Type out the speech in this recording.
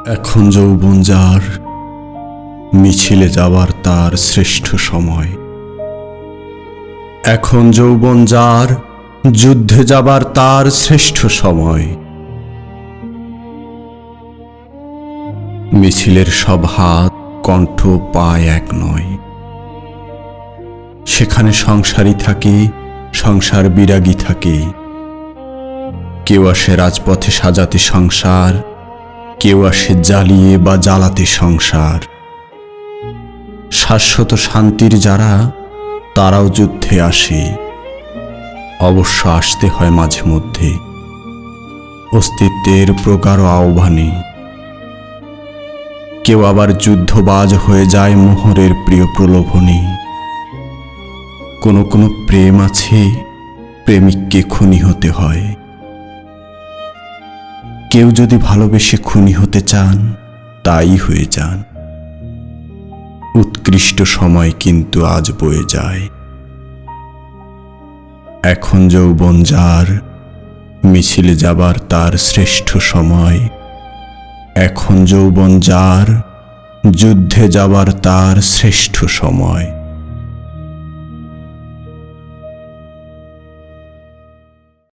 এখন যৌবন যার, মিছিলে যাবার তার শ্রেষ্ঠ সময়। এখন যৌবন যার, যুদ্ধে যাবার তার শ্রেষ্ঠ সময়। মিছিলের সব হাত, কণ্ঠ, পায় এক নয়। সেখানে সংসারী থাকে, সংসার বিরাগী থাকে। কেউ আসে রাজপথে সাজাতে সংসার, কেউ আসে জ্বালিয়ে বা জ্বালাতে সংসার। শাশ্বত শান্তির যারা, তারাও যুদ্ধে আসে। অবশ্য আসতে হয় মাঝে মধ্যে, অস্তিত্বের প্রগাঢ় আহ্বানে। কেউ আবার যুদ্ধবাজ হয়ে যায় মোহরের প্রিয় প্রলোভনে। কোনো কোনো প্রেম আছে, প্রেমিককে খুনি হতে হয়। কেউ যদি ভালোবেসে খুনি হতে চান, তাই হয়ে যান। উৎকৃষ্ট সময় কিন্তু আজ বয়ে যায়। এখন যৌবন যার, মিছিলে যাবার তার শ্রেষ্ঠ সময়। এখন যৌবন যার, যুদ্ধে যাবার তার শ্রেষ্ঠ সময়।